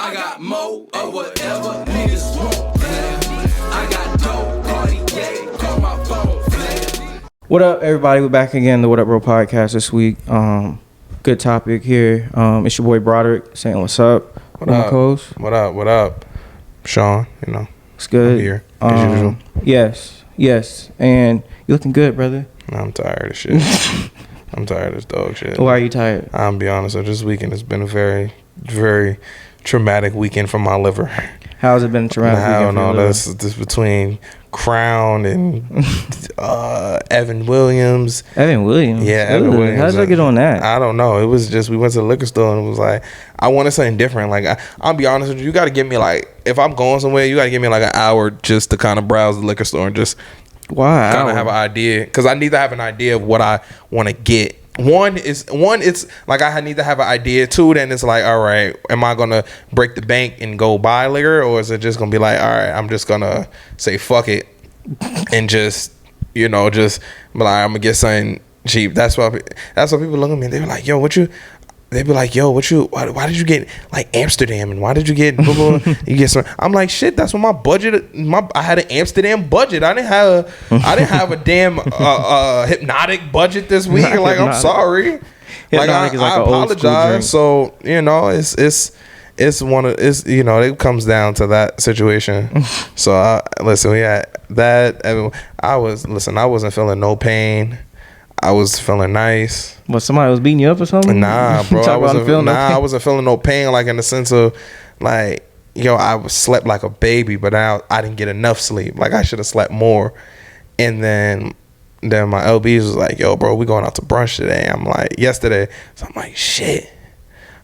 I got more of whatever niggas want, man. I got dope, Cartier, call my phone, man. What up, everybody? We're back again, the What Up Bro podcast this week. Good topic here. It's your boy Broderick saying what's up. What up? What up? What up? Sean, you know. It's good. I'm here, as usual. Yes. And you looking good, brother. I'm tired of shit. I'm tired of this dog shit. Why are you tired? I'm be honest, this weekend has been a very, very traumatic weekend for my liver. How's it been traumatic? I don't know. That's between Crown and Evan Williams. Evan Williams? Yeah, Evan Williams. How did I get on that? I don't know. It was just, we went to the liquor store and it was like, I wanted something different. Like, I'll be honest with you, you got to give me like, if I'm going somewhere, you got to give me like an hour just to kind of browse the liquor store and just kind of have an idea. Because I need to have an idea of what I want to get. One, it's like I need to have an idea. Two, then it's like, all right, am I gonna break the bank and go buy liquor, or is it just gonna be like, all right, I'm just gonna say fuck it and just be like, I'm gonna get something cheap. That's why people look at me and they were like, yo, why did you get like Amsterdam, and why did you get you get some? I'm like, shit, that's what my budget. I had an Amsterdam budget. I didn't have a damn hypnotic budget this week. Like, I'm sorry. Like, I apologize. So it comes down to that situation. So listen, we had that. I wasn't feeling no pain. I was feeling nice. What, somebody was beating you up or something? Nah, bro. I wasn't feeling no pain, like in the sense of like, I slept like a baby, but I didn't get enough sleep. Like, I should have slept more. And then my LBs was like, yo, bro, we going out to brunch today. I'm like, yesterday. So I'm like, shit.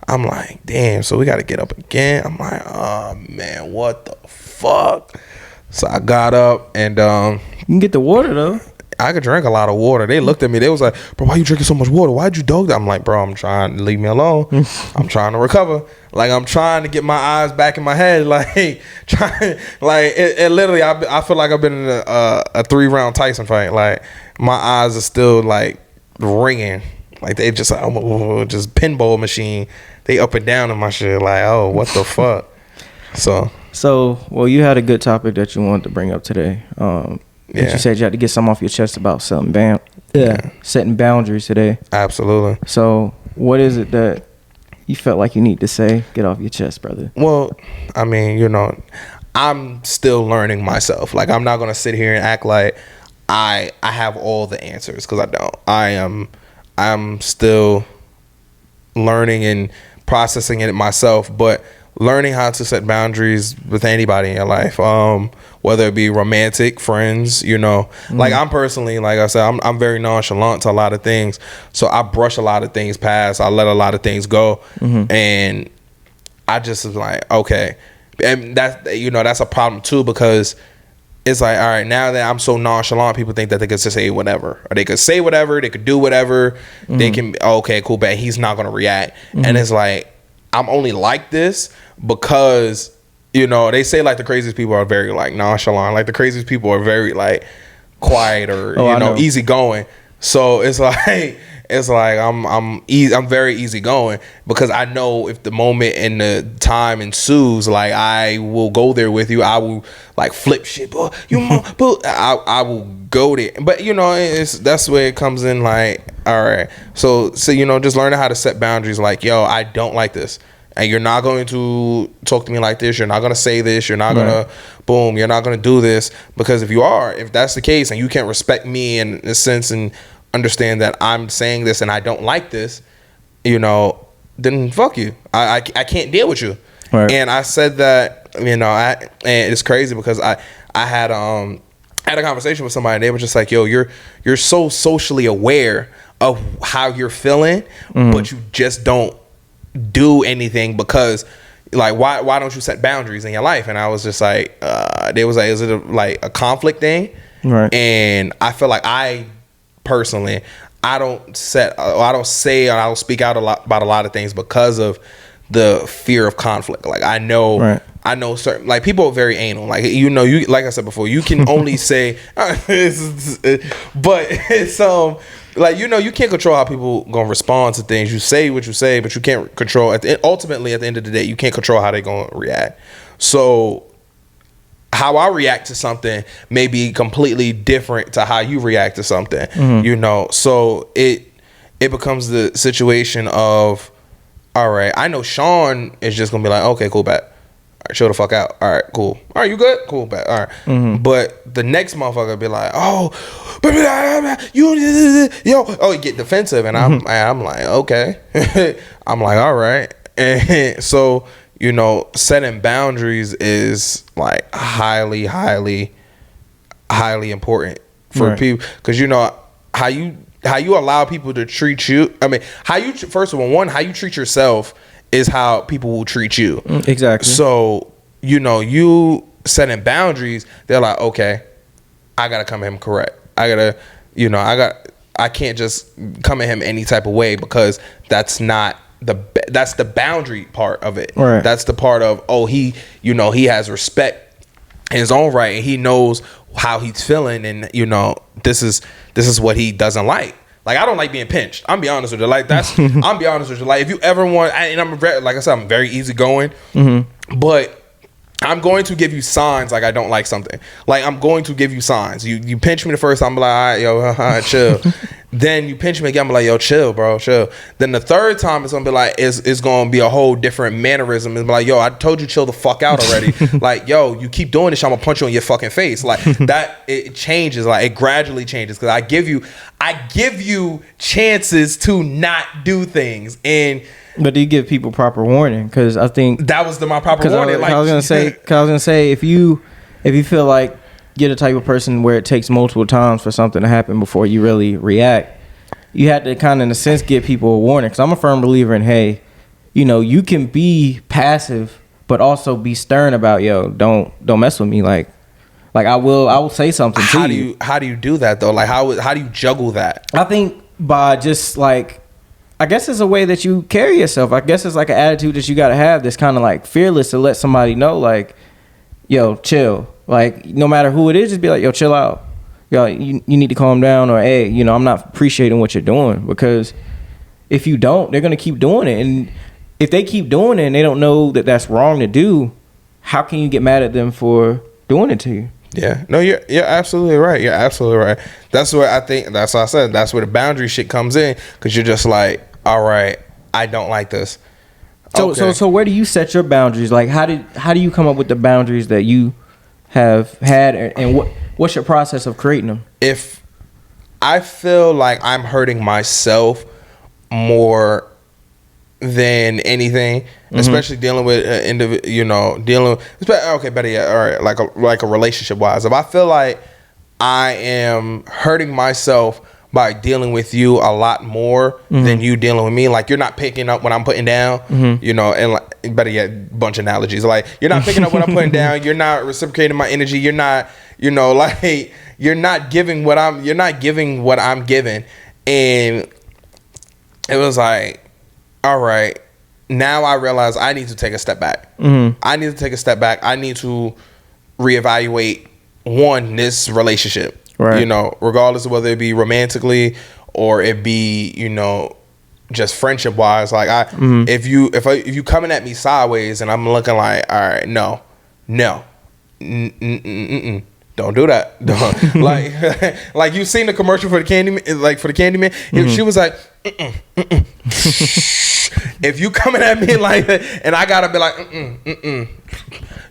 I'm like, damn, so we got to get up again. I'm like, oh, man, what the fuck? So I got up and you can get the water, though. I could drink a lot of water. They looked at me. They was like, bro, why you drinking so much water? Why'd you dog that? I'm like, bro, I'm trying to leave me alone. I'm trying to recover. Like, I'm trying to get my eyes back in my head. Like, it literally, I feel like I've been in a 3-round Tyson fight. Like, my eyes are still like ringing. Like, they just pinball machine. They up and down in my shit. Like, oh, what the fuck? So, well, you had a good topic that you wanted to bring up today. Yeah. You said you had to get something off your chest about something. Setting boundaries today. Absolutely. So what is it that you felt like you need to say, get off your chest, brother? Well, I mean, I'm still learning myself. Like, I'm not going to sit here and act like I have all the answers, because I don't. I'm still learning and processing it myself, but learning how to set boundaries with anybody in your life, whether it be romantic, friends, like I'm personally, like I said, I'm very nonchalant to a lot of things. So I brush a lot of things past. I let a lot of things go. And I just was like, okay. And that's a problem too, because it's like, all right, now that I'm so nonchalant, people think that they could just say whatever, or they could say whatever, they could do whatever. They can, okay, cool, but he's not going to react. And it's like, I'm only like this because, they say like the craziest people are very like nonchalant. Like, the craziest people are very like quiet or, easygoing. So it's like I'm very easygoing, because I know if the moment and the time ensues, like, I will go there with you. I will like flip shit, but I will go there. But that's where it comes in. Like, all right, so just learning how to set boundaries. Like, yo, I don't like this, and you're not going to talk to me like this. You're not going to say this. You're not going to you're not going to do this, because if that's the case, and you can't respect me in a sense and understand that I'm saying this and I don't like this, then fuck you. I can't deal with you. Right. And I said that, and it's crazy because I had a conversation with somebody, and they were just like, yo, you're so socially aware of how you're feeling, but you just don't do anything, because like, why don't you set boundaries in your life? And I was just like, they was like, is it a conflict thing? Right. And I feel like personally, I don't say, or I don't speak out about a lot of things because of the fear of conflict. Like, I know certain, like, people are very anal. Like, you like I said before, you can only say, but it's like, you know, you can't control how people gonna respond to things. You say what you say, but you can't control ultimately at the end of the day, you can't control how they gonna react. So how I react to something may be completely different to how you react to something. You know, so it becomes the situation of, all right, I know Sean is just gonna be like, okay, cool, bet. All right, chill the fuck out. All right, cool. All right, you good? Cool, bet. All right. But the next motherfucker be like, oh, you get defensive, and I'm like, okay. I'm like, all right. And so, you know, setting boundaries is like highly important for people, because you know how you allow people to treat you. I mean, first of all, how you treat yourself is how people will treat you. Exactly. So, you know, you setting boundaries, they're like, okay, I gotta come at him correct. I gotta, you know, I can't just come at him any type of way, because that's the boundary part of it. Right. That's the part of, he has respect in his own right, and he knows how he's feeling, and you know, this is what he doesn't like. Like, I don't like being pinched. I'm be honest with you. Like, I'm be honest with you. Like, if you ever want, and like I said, I'm very easygoing, but I'm going to give you signs like I don't like something. Like, I'm going to give you signs. You pinch me the first time, I'm like, all right, yo, chill. Then you pinch me again, I'm like, yo, chill, bro, chill. Then the third time, it's gonna be like, it's gonna be a whole different mannerism. It's like, yo, I told you chill the fuck out already. Like, yo, you keep doing this, I'm gonna punch you in your fucking face. Like, that, it changes. Like, it gradually changes, because I give you chances to not do things. But do you give people proper warning? Because I think that was my proper warning. I was gonna say if you feel like you're the type of person where it takes multiple times for something to happen before you really react, you have to kind of, in a sense, give people a warning. Because I'm a firm believer in, hey, you know, you can be passive, but also be stern about, yo, don't mess with me. Like I will say something to you. How do you do that though? Like, how do you juggle that? I think by just like, I guess it's a way that you carry yourself. I guess it's like an attitude that you got to have that's kind of like fearless, to let somebody know, like, yo, chill. Like, no matter who it is, just be like, yo, chill out. Yo, you need to calm down, or, hey, you know, I'm not appreciating what you're doing. Because if you don't, they're going to keep doing it. And if they keep doing it and they don't know that that's wrong to do, how can you get mad at them for doing it to you? Yeah, no, you're absolutely right. You're absolutely right. That's where I think, that's what I said, that's where the boundary shit comes in, because you're just like, all right, I don't like this. So where do you set your boundaries? Like, how do you come up with the boundaries that you have had, and what's your process of creating them? If I feel like I'm hurting myself more than anything, especially dealing with better yet, all right, like a relationship wise, if I feel like I am hurting myself by dealing with you a lot more than you dealing with me, like, you're not picking up what I'm putting down, you know, and like, better yet, bunch of analogies, like, you're not picking up what I'm putting down, you're not reciprocating my energy, you're not, you know, like, you're not giving what I'm giving. And it was like, all right, now I realize I need to take a step back. I need to take a step back. I need to reevaluate this relationship. Right. You know, regardless of whether it be romantically or it be, you know, just friendship wise. Like, if you coming at me sideways and I'm looking like, all right, no, don't do that. Don't. like you seen the commercial for the Candyman, she was like, if you coming at me like that, and I gotta be like,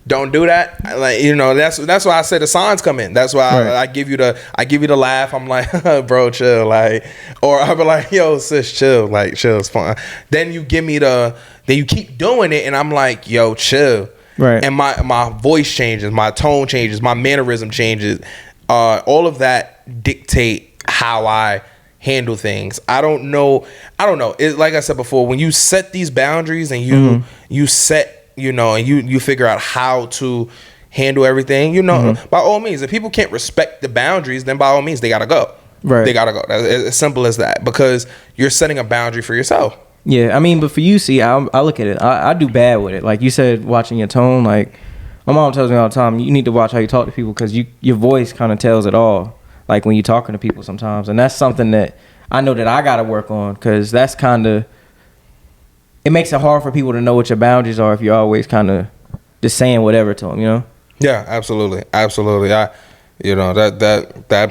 don't do that. Like, you know, that's why I said the signs come in. That's why I give you the laugh. I'm like, bro, chill. Like, or I'll be like, yo, sis, chill. Like, chill, it's fine. Then you give me then you keep doing it, and I'm like, yo, chill. Right. And my voice changes, my tone changes, my mannerism changes. All of that dictate how I handle things. I don't know. It, like I said before, when you set these boundaries and you set, you know, and you figure out how to handle everything, you know, by all means, if people can't respect the boundaries, then by all means, they gotta go. Right. They gotta go. That's as simple as that, because you're setting a boundary for yourself. Yeah, I mean, but for you, see, I look at it. I do bad with it. Like you said, watching your tone. Like, my mom tells me all the time, you need to watch how you talk to people, because your voice kind of tells it all. Like, when you're talking to people sometimes. And that's something that I know that I got to work on, because that's kind of, it makes it hard for people to know what your boundaries are if you're always kind of just saying whatever to them, you know? Yeah, absolutely. That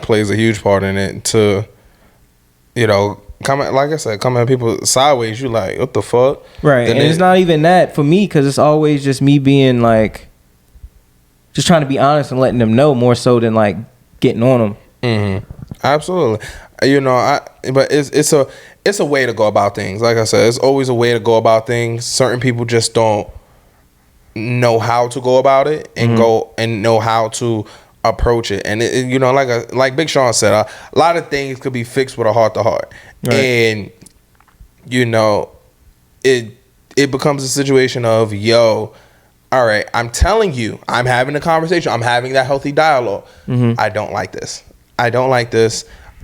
plays a huge part in it to, like I said, coming at people sideways, you like, what the fuck? Right. And it's not even that for me, because it's always just me being like, just trying to be honest and letting them know more so than like getting on them. Mm-hmm. Absolutely. But it's a way to go about things. Like I said, it's always a way to go about things. Certain people just don't know how to go about it and go and know how to approach it. And like Big Sean said, a lot of things could be fixed with a heart to heart. Right. And it becomes a situation of, all right, I'm telling you, I'm having a conversation, I'm having that healthy dialogue. I don't like this.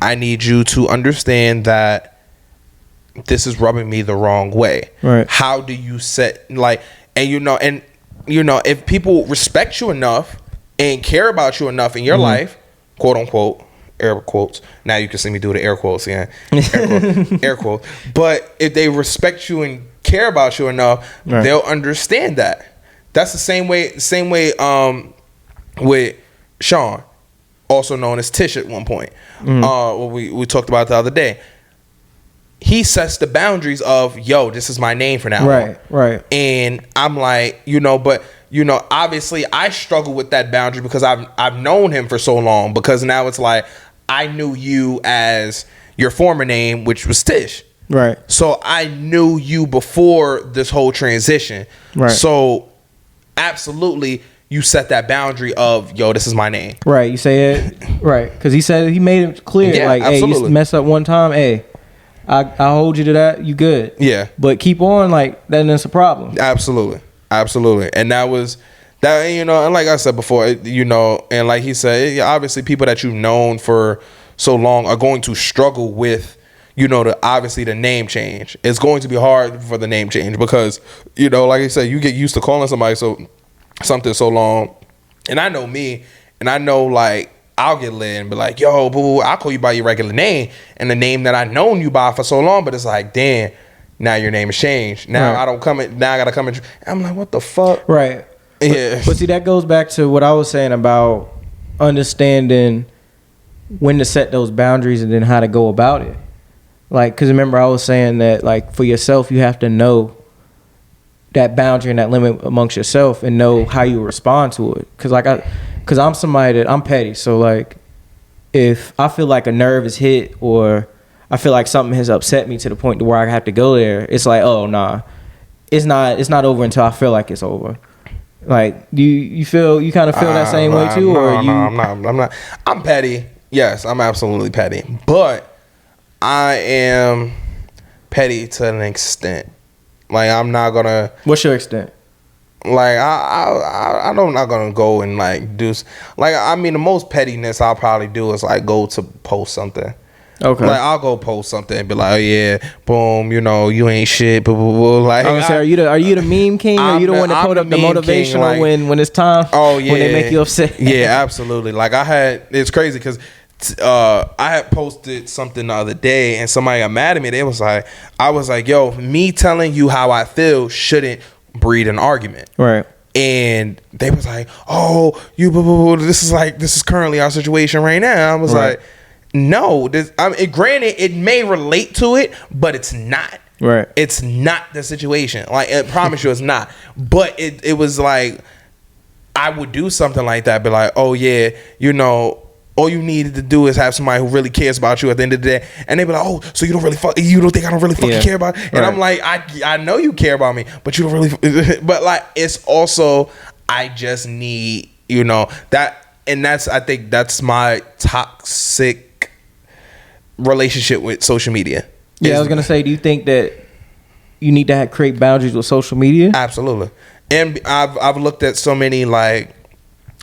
I need you to understand that this is rubbing me the wrong way. Right. How do you set if people respect you enough and care about you enough in your life, quote unquote, air quotes. Now you can see me do the air quotes again. Air quotes. But if they respect you and care about you enough, they'll understand that. That's the same way with Sean, also known as Tish at one point. What we talked about the other day. He sets the boundaries of, this is my name for now. Right. And I'm like, obviously I struggle with that boundary because I've known him for so long, because now it's like I knew you as your former name, which was Tish. Right. So I knew you before this whole transition. Right. So absolutely you set that boundary of, this is my name. Right. You say it. Right. Because he made it clear. Yeah, like, absolutely. Hey, you mess up one time. Hey, I hold you to that. You good. Yeah. But keep on, like, then it's a problem. Absolutely. And that was that, and like I said before, and like he said, obviously people that you've known for so long are going to struggle with, obviously the name change. It's going to be hard for the name change because, like I said, you get used to calling somebody something so long. And I know me, and I know, like, I'll get lit and be like, yo, boo, I'll call you by your regular name and the name that I've known you by for so long. But it's like, damn, now your name has changed. Now I don't come in. Now I got to come in. I'm like, what the fuck? Right. Yeah. But see, that goes back to what I was saying about understanding when to set those boundaries and then how to go about it. Like, because remember I was saying that, like, for yourself, you have to know that boundary and that limit amongst yourself and know how you respond to it. Because I'm somebody that I'm petty. So, like, if I feel like a nerve is hit or I feel like something has upset me to the point to where I have to go there, it's like, oh, nah, it's not over until I feel like it's over. Like, you kind of feel that same way too? I'm not. I'm petty. Yes, I'm absolutely petty. But I am petty to an extent. Like, I'm not gonna. What's your extent? Like, I'm not gonna go and like do. Like, I mean, the most pettiness I'll probably do is like go to post something. Okay. Like, I'll go post something and be like, oh yeah, boom, you ain't shit. Blah, blah, blah. Like, are you the meme king? Or you the one that put up the motivational king, when it's time? Oh yeah. When they make you upset. Yeah, absolutely. Like, it's crazy because I had posted something the other day and somebody got mad at me. I was like, yo, me telling you how I feel shouldn't breed an argument. Right. And they was like, oh, this is currently our situation right now. I was like, no, granted, it may relate to it, but it's not. Right. It's not the situation. Like, I promise you it's not. But it was like, I would do something like that, be like, oh yeah, all you needed to do is have somebody who really cares about you at the end of the day. And they be like, oh, so you don't think I don't really fucking care about it? And I'm like, I know you care about me, but you don't really, but like, it's also, I just need, that, and I think that's my toxic relationship with social media. Yeah, I was going to say, do you think that you need to create boundaries with social media? Absolutely. And I've looked at so many, like,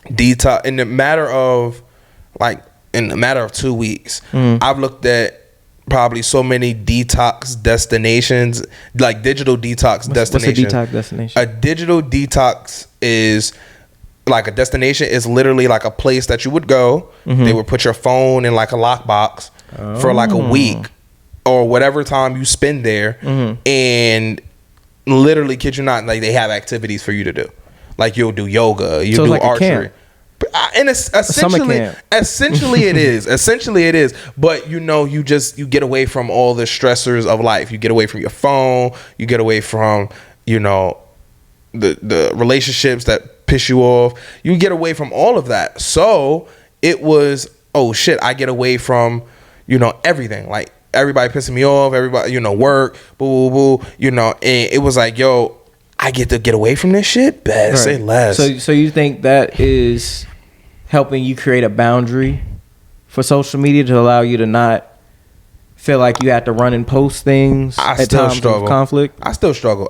detox, in the matter of 2 weeks, I've looked at probably so many detox destinations, like digital detox destinations. What's a detox destination? A digital detox is like a destination is literally like a place that you would go. They would put your phone in like a lockbox for like a week, or whatever time you spend there, and literally, kid you not, like they have activities for you to do. Like you'll do yoga, you do like archery. And it's essentially it is. Essentially it is. But you get away from all the stressors of life. You get away from your phone. You get away from, the relationships that piss you off. You get away from all of that. So it was, oh shit, I get away from, everything. Like everybody pissing me off, everybody, work, boo, boo, boo, and it was like, yo, I get to get away from this shit? Best, say less. So you think that is helping you create a boundary for social media to allow you to not feel like you have to run and post things at times of conflict? I still struggle,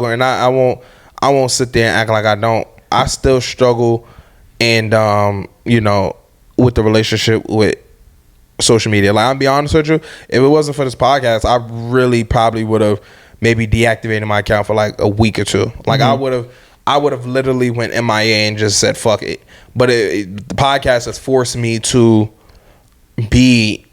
and I won't sit there and act like I don't. I still struggle, and with the relationship with social media. Like, I'll be honest with you, if it wasn't for this podcast, I really probably would have maybe deactivated my account for like a week or two. Like I would have literally went MIA and just said fuck it. But the podcast has forced me to be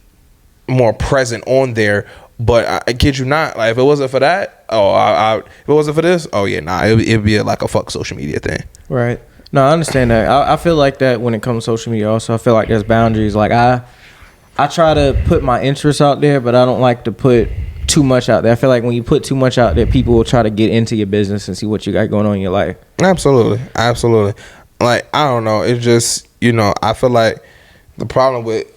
more present on there. But I kid you not, like if it wasn't for that, if it wasn't for this, it'd be like a fuck social media thing. Right. No, I understand that. I feel like that when it comes to social media. Also, I feel like there's boundaries. Like I try to put my interests out there, but I don't like to put too much out there. I feel like when you put too much out there, people will try to get into your business and see what you got going on in your life. Absolutely. Like, I don't know. It's just, I feel like the problem with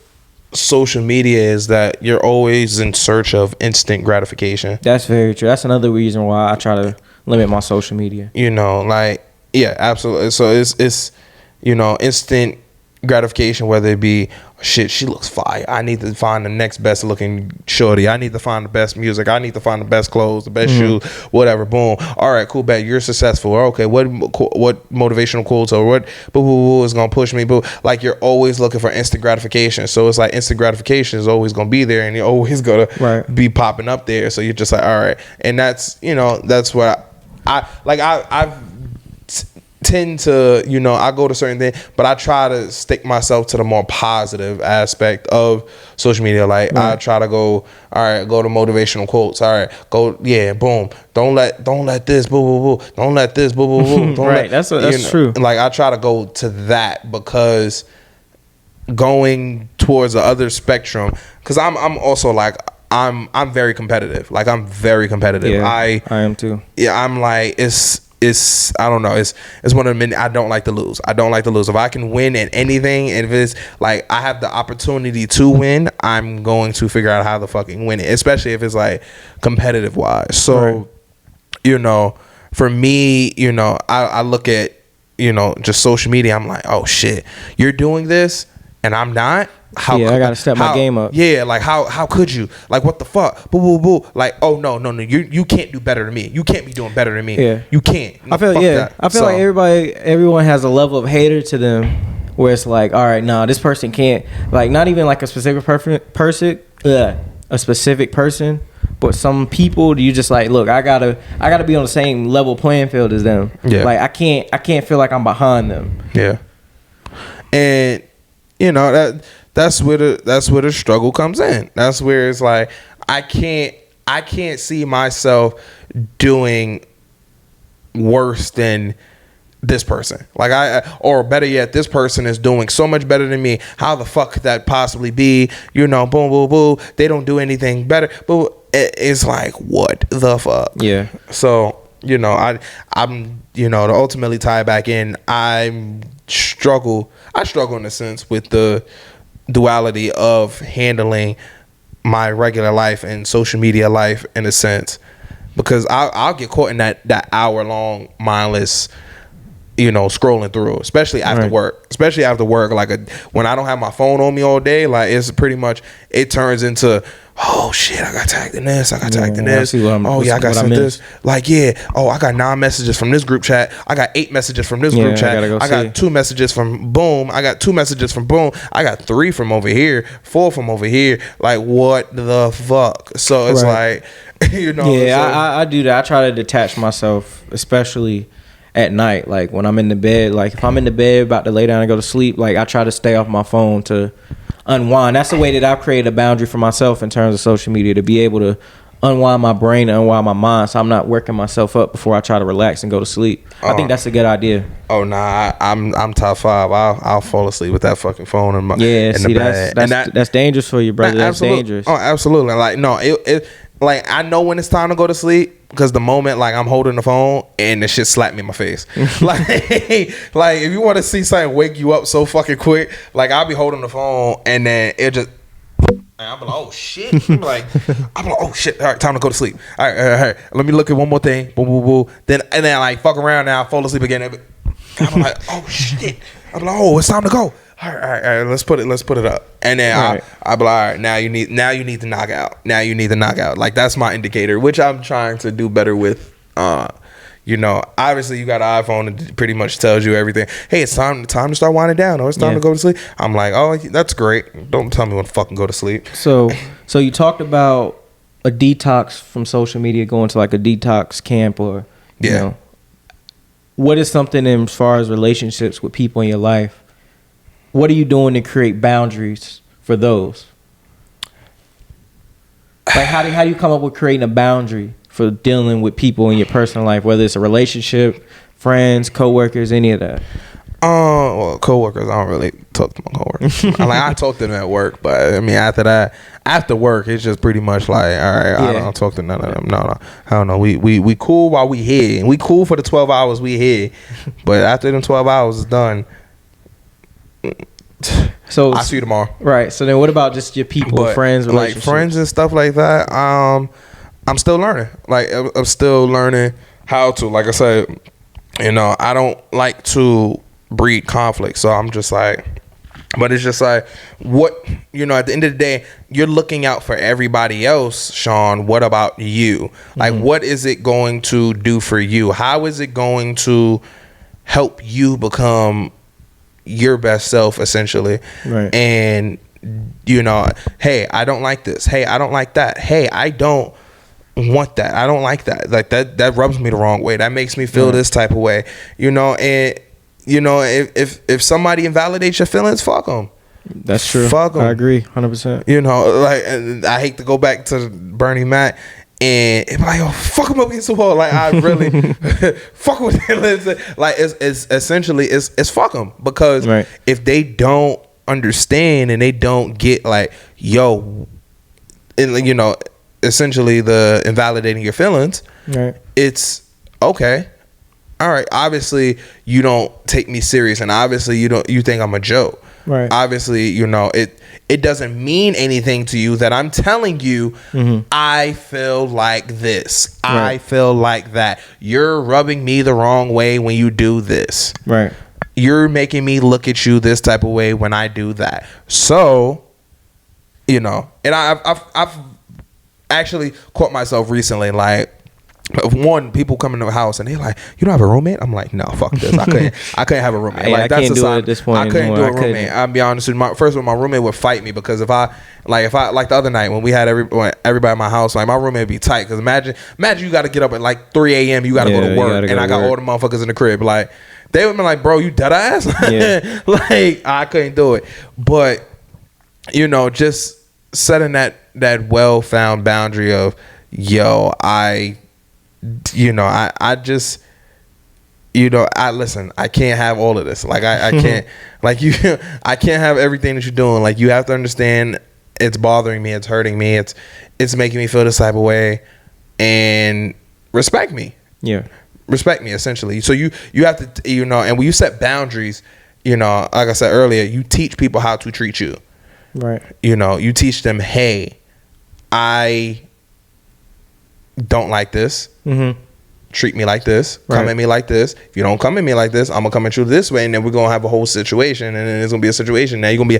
social media is that you're always in search of instant gratification. That's very true. That's another reason why I try to limit my social media. Yeah, absolutely. So it's instant gratification, whether it be shit, she looks fire, I need to find the next best looking shorty, I need to find the best music, I need to find the best clothes, the best shoes, whatever. Boom. All right, cool, bet you're successful. Okay, what motivational quotes or what boo is gonna push me? Boo. Like, you're always looking for instant gratification. So it's like instant gratification is always gonna be there, and you're always gonna be popping up there. So you're just like, all right, and that's that's what I tend to, I go to certain things, but I try to stick myself to the more positive aspect of social media. Like, I try to go, all right, go to motivational quotes. All right, go, yeah, boom. Don't let this, boo, boo, boo. Don't let this, boo, boo, boo. That's true. Like, I try to go to that, because going towards the other spectrum, because I'm also like, I'm very competitive. Like, I'm very competitive. Yeah, I am too. Yeah, I'm like, it's I don't know, it's one of the many. I don't like to lose. If I can win at anything, and if it's like I have the opportunity to win, I'm going to figure out how to fucking win it, especially if it's like competitive wise. So for me, I look at just social media, I'm like, oh shit, you're doing this and I'm not. I gotta step my game up. Yeah, like how could you? Like, what the fuck? Boo, boo, boo. Like, oh no, you can't do better than me. You can't be doing better than me. Yeah, you can't. No, I feel like everyone has a level of hater to them, where it's like, all right, nah, this person can't. Like, not even like a specific person, but some people, you just like, look, I gotta be on the same level playing field as them. Yeah, like I can't feel like I'm behind them. Yeah, and that's where the struggle comes in. That's where it's like, I can't see myself doing worse than this person. Like, or better yet, this person is doing so much better than me. How the fuck could that possibly be? Boom, boom, boom. They don't do anything better. But it's like, what the fuck? Yeah. So, I'm to ultimately tie it back in, I struggle in a sense with the duality of handling my regular life and social media life, in a sense, because I'll get caught in that hour long mindless scrolling through, especially after work. Like, when I don't have my phone on me all day, like, it's pretty much, it turns into, oh shit, I got tagged in this, I got sent this. Like, yeah, I got 9 messages from this group chat, I got 8 messages from this group chat, I got 2 messages from boom, I got 2 messages from boom, I got 3 from over here, 4 from over here. Like, what the fuck? So it's like, I do that. I try to detach myself, especially at night. Like, when I'm in the bed, like if I'm in the bed about to lay down and go to sleep, like, I try to stay off my phone to unwind. That's the way that I've created a boundary for myself in terms of social media, to be able to unwind my brain and unwind my mind, so I'm not working myself up before I try to relax and go to sleep. I think that's a good idea. Oh nah, I'm top 5. I'll fall asleep with that fucking phone in the bed. That's dangerous for you, brother. That's dangerous. Oh, absolutely. Like no, it like I know when it's time to go to sleep, because the moment like I'm holding the phone and the shit slap me in my face. like if you want to see something wake you up so fucking quick, like I'll be holding the phone and then it just. I'm like, oh shit. I'm like, oh shit. All right, time to go to sleep. All right. Let me look at one more thing. Boom, boom, boom. Then like fuck around now, fall asleep again. I'm like, oh shit. I'm like, oh, it's time to go. All right. Let's put it up. And then I'll be like, all right, now you need to knock out. Now you need to knock out. Like that's my indicator, which I'm trying to do better with. You know, obviously you got an iPhone that pretty much tells you everything. Hey, it's time to start winding down, or it's time to go to sleep. I'm like, oh, that's great. Don't tell me when to fucking go to sleep. So you talked about a detox from social media, going to like a detox camp, or you know, what is something as far as relationships with people in your life? What are you doing to create boundaries for those? Like how do you come up with creating a boundary for dealing with people in your personal life, whether it's a relationship, friends, coworkers, any of that? Well, coworkers, I don't really talk to my coworkers. I talk to them at work, but I mean after work, it's just pretty much like, all right, I don't talk to none of them. No, I don't know. We cool while we here, and we cool for the 12 hours we here, but after them 12 hours is done. So I'll see you tomorrow. Right. So then, what about just your people, friends, relationships, like friends and stuff like that? I'm still learning. Like I'm still learning how to. Like I said, you know, I don't like to breed conflict. So I'm just like, but it's just like, what, you know, at the end of the day, you're looking out for everybody else, Sean. What about you? Like, what is it going to do for you? How is it going to help you become your best self, essentially? Right. And, you know, hey, I don't like this. Hey, I don't like that. Hey, I don't want that. I don't like that. Like that rubs me the wrong way. That makes me feel this type of way, you know. And you know, if somebody invalidates your feelings, fuck them. That's true. Fuck them. I agree 100%. You know, like, and I hate to go back to Bernie Mac and it's like, oh, fuck him up against the wall. Like I really fuck with him. Like it's essentially it's fuck them, because if they don't understand and they don't get like, yo, and you know, essentially the invalidating your feelings, it's okay, all right, obviously you don't take me serious, and obviously you think I'm a joke, right? Obviously, you know, it doesn't mean anything to you that I'm telling you I feel like this, I feel like that, you're rubbing me the wrong way when you do this, right? You're making me look at you this type of way when I do that. So, you know, and I've actually caught myself recently, like, one, people come into the house and they're like, you don't have a roommate? I'm like, no, fuck this. I couldn't have a roommate. Like, that's can't do it at this point. I couldn't do a roommate. I'll be honest with you. My roommate would fight me, because if I like the other night when we had everybody in my house, like my roommate would be tight, because imagine you got to get up at like 3 a.m. You got to go to work, and I got all the motherfuckers in the crib. Like, they would be like, bro, you dead ass? Like, I couldn't do it. But, you know, just setting that well-found boundary of, yo, I just, you know, listen, I can't have all of this. Like, I can't, like, I can't have everything that you're doing. Like, you have to understand it's bothering me, it's hurting me, it's making me feel this type of way, and respect me. Yeah. Respect me, essentially. So you have to, you know, and when you set boundaries, you know, like I said earlier, you teach people how to treat you. Right. You know, you teach them, hey, I don't like this. Treat me like this. Come at me like this. If you don't come at me like this, I'm gonna come at you this way, and then we're gonna have a whole situation, and then it's gonna be a situation. Now you're gonna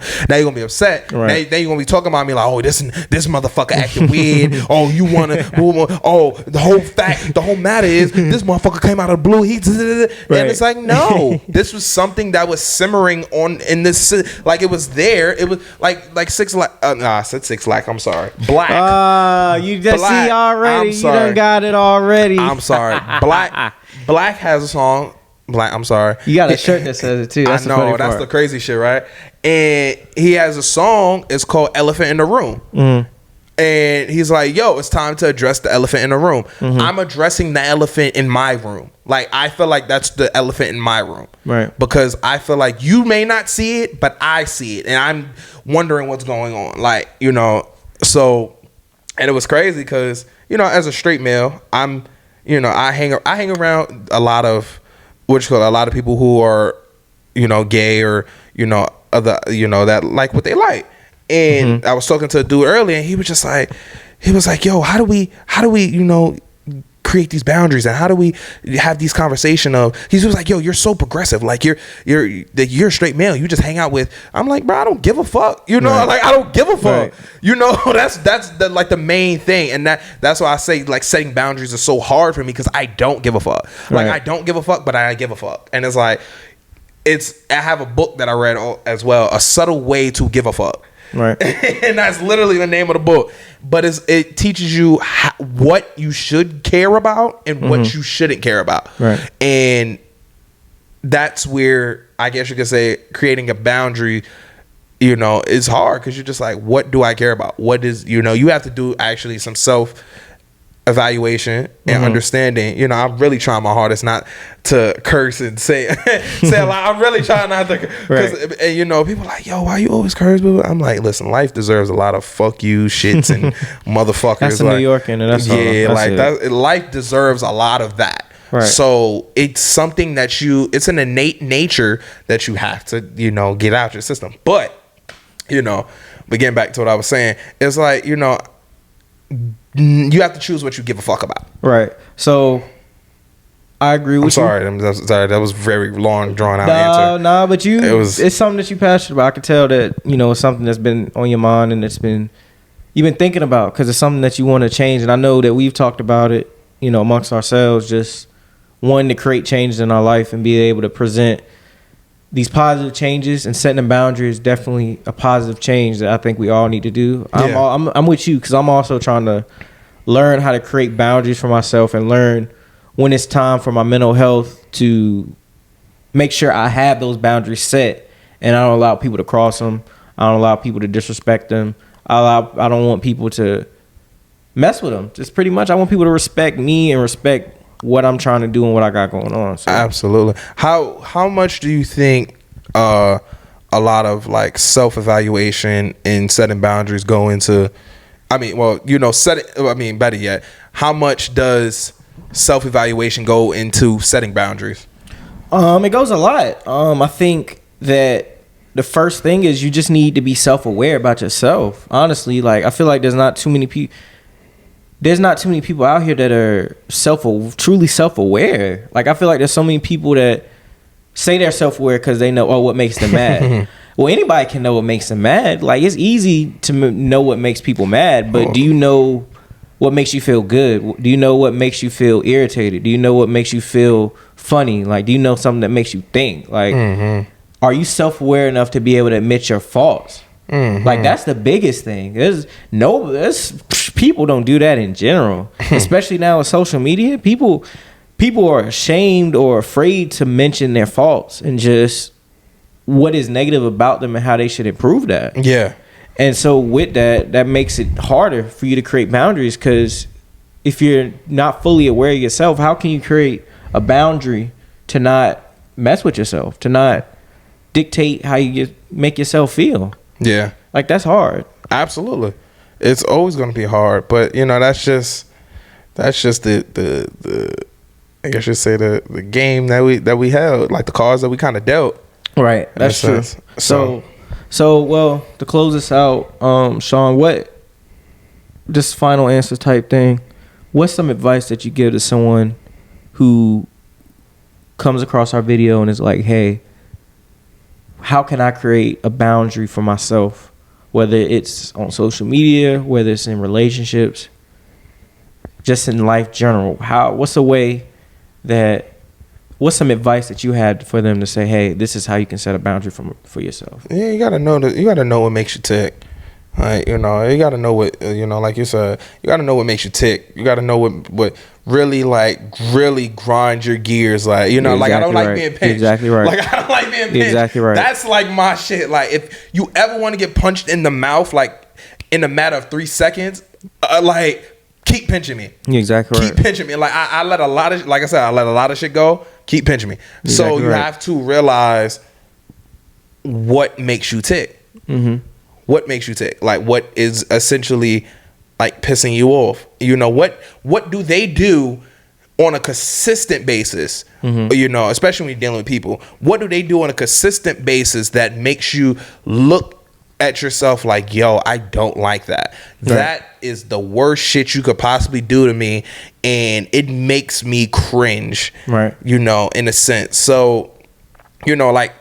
be upset. Right. Now you're gonna be talking about me like, oh, this motherfucker acting weird. Oh, you wanna? Oh, the whole matter is this motherfucker came out of the blue. And it's like, no, this was something that was simmering on in this. Like, it was there. It was like Six Lack. I said Six Lack. I'm sorry. Black. You just see already. You done got it already. I'm sorry. Black has a song. Black, I'm sorry. You got a shirt that says it too. That's I know, that's the crazy shit, right? and he has a song. It's called "Elephant in the Room." And he's like, yo, it's time to address the elephant in the room. I'm addressing the elephant in my room. Like, I feel like that's the elephant in my room. Right. Because I feel like you may not see it, but I see it. And I'm wondering what's going on. Like, you know, so, and it was crazy because, you know, as a straight male, I'm, you know, I hang around a lot of, a lot of people who are, you know, gay or, you know, other, you know, that like what they like. And I was talking to a dude earlier, and he was like, yo, how do we, you know, create these boundaries, and how do we have these conversation of, he was like, yo, you're so progressive. Like you're a straight male. You just hang out with, I'm like, bro, I don't give a fuck. You know, like, I don't give a fuck. Right. You know, that's the, like the main thing. And that's why I say like setting boundaries is so hard for me, because I don't give a fuck. Like I don't give a fuck, but I give a fuck. And it's like, I have a book that I read as well, A Subtle Way to Give a Fuck. Right. And that's literally the name of the book. But it teaches you what you should care about and what you shouldn't care about. Right. And that's where I guess you could say creating a boundary, you know, is hard, because you're just like, what do I care about? What is, you know, you have to do actually some self evaluation and understanding. You know, I'm really trying my hardest not to curse and say a lot. I'm really trying not to, because and you know, people are like, yo, why you always curse? I'm like, listen, life deserves a lot of fuck you shits and motherfuckers. That's like, New York, and that's life deserves a lot of that. Right. So it's something that it's an innate nature that you have to, you know, get out your system. But, you know, getting back to what I was saying, it's like, you know, you have to choose what you give a fuck about. Right. So I agree with you. I'm sorry. That was very long, drawn out answer. No, but it's something that you passionate about. I can tell that, you know, it's something that's been on your mind and you've been thinking about, because it's something that you want to change. And I know that we've talked about it, you know, amongst ourselves, just wanting to create changes in our life and be able to present these positive changes, and setting a boundary is definitely a positive change that I think we all need to do. Yeah. I'm with you, because I'm also trying to learn how to create boundaries for myself and learn when it's time for my mental health to make sure I have those boundaries set, and I don't allow people to cross them. I don't allow people to disrespect them. I don't want people to mess with them. Just pretty much, I want people to respect me and respect what I'm trying to do and what I got going on. So. Absolutely. How much do you think a lot of like self-evaluation and setting boundaries go into? I mean, well, you know, better yet, how much does self-evaluation go into setting boundaries? It goes a lot. I think that the first thing is you just need to be self-aware about yourself. Honestly, like, I feel like there's not too many people out here that are truly self-aware. Like, I feel like there's so many people that say they're self-aware because they know, what makes them mad. Well, anybody can know what makes them mad. Like, it's easy to know what makes people mad, but do you know what makes you feel good? Do you know what makes you feel irritated? Do you know what makes you feel funny? Like, do you know something that makes you think? Like, are you self-aware enough to be able to admit your faults? Like, that's the biggest thing. People don't do that in general, especially now with social media. People are ashamed or afraid to mention their faults and just what is negative about them and how they should improve that. Yeah. And so with that makes it harder for you to create boundaries, because if you're not fully aware of yourself, how can you create a boundary to not mess with yourself, to not dictate how you make yourself feel? Yeah. Like, that's hard. Absolutely. It's always going to be hard, but you know, that's just the I guess you say the game that we held, like the cards that we kind of dealt. Right. That's true. So well, to close this out, Sean, what, just final answer type thing, what's some advice that you give to someone who comes across our video and is like, hey, how can I create a boundary for myself? Whether it's on social media, whether it's in relationships, just in life general. What's some advice that you had for them to say, hey, this is how you can set a boundary for yourself? Yeah, you gotta know what makes you tick. Like, you know, you gotta know what, you know, like you said, you gotta know what makes you tick. You gotta know what really grind your gears, like, you know, like, I don't like being pinched. Exactly right. Like, I don't like being pinched. Exactly right. That's like my shit. Like, if you ever want to get punched in the mouth, like in a matter of 3 seconds, like, keep pinching me. Exactly right. Keep pinching me. Like, I let a lot of, like I said, I let a lot of shit go. Keep pinching me. So you have to realize what makes you tick. Mm-hmm. What makes you tick? Like, what is essentially like pissing you off? You know, what do they do on a consistent basis? Mm-hmm. You know, especially when you're dealing with people. What do they do on a consistent basis that makes you look at yourself like, yo, I don't like that. Right. That is the worst shit you could possibly do to me, and it makes me cringe. Right. You know, in a sense. So, you know, like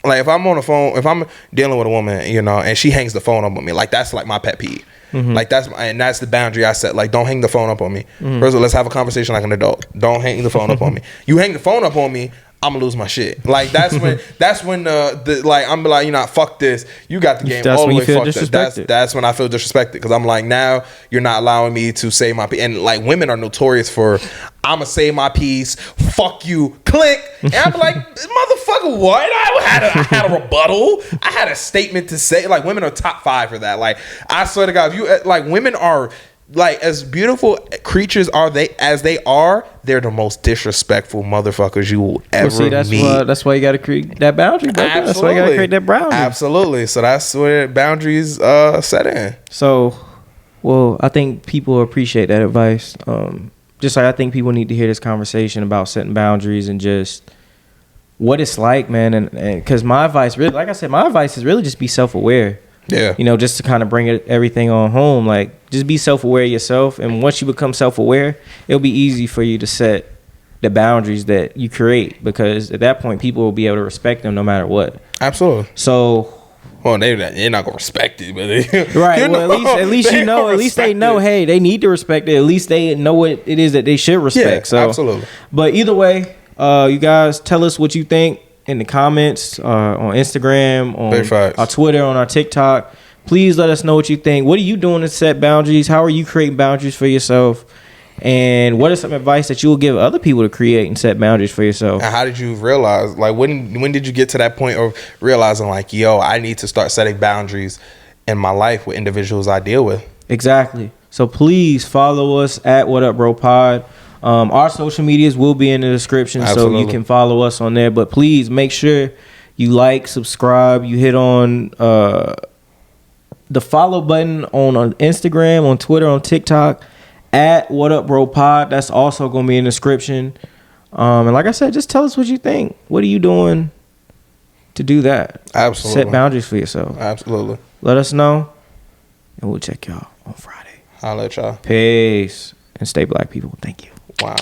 if I'm on the phone, if I'm dealing with a woman, you know, and she hangs the phone up on me, like, that's like my pet peeve. Mm-hmm. Like, that's the boundary I set. Like, don't hang the phone up on me. Mm-hmm. First of all, let's have a conversation like an adult. Don't hang the phone up on me. You hang the phone up on me, I'm gonna lose my shit. Like, that's when the like, I'm like, you know, fuck this. You got the game all the way fucked up. That's when I feel disrespected, because I'm like, now you're not allowing me to say my piece. And like, women are notorious for, I'ma say my piece. Fuck you. Click. And I'm like, motherfucker, what? I had a rebuttal. I had a statement to say. Like, women are top 5 for that. Like, I swear to God, if you like, women are, like, as beautiful creatures as they are, they're the most disrespectful motherfuckers you will ever meet. That's why you got to create that boundary, bro. Absolutely. That's why you got to create that boundary. Absolutely. So that's where boundaries set in. So, well, I think people appreciate that advice. Just like I think people need to hear this conversation about setting boundaries and just what it's like, man. And because my advice, really, like I said, my advice is really just be self-aware. Yeah. You know, just to kind of bring everything on home, like, just be self-aware of yourself. And once you become self-aware, it'll be easy for you to set the boundaries that you create, because at that point, people will be able to respect them no matter what. Absolutely. So, well, they're not gonna respect it, but right. Well, at least you know, at least they know, hey, they need to respect it. At least they know what it is that they should respect. Yeah, so, absolutely. But either way, you guys tell us what you think in the comments, on Instagram, on our Twitter, on our TikTok. Please let us know what you think. What are you doing to set boundaries? How are you creating boundaries for yourself? And what is some advice that you will give other people to create and set boundaries for yourself? And how did you realize, like, when did you get to that point of realizing, like, yo, I need to start setting boundaries in my life with individuals I deal with? Exactly. So please follow us at whatupbropod. Our social medias will be in the description. Absolutely. So you can follow us on there. But please make sure you like, subscribe, you hit on the follow button on Instagram, on Twitter, on TikTok at whatupbropod. That's also going to be in the description. And like I said, just tell us what you think. What are you doing to do that? Absolutely. Set boundaries for yourself. Absolutely. Let us know, and we'll check y'all on Friday. I'll let y'all. Peace. And stay black, people. Thank you. Wow.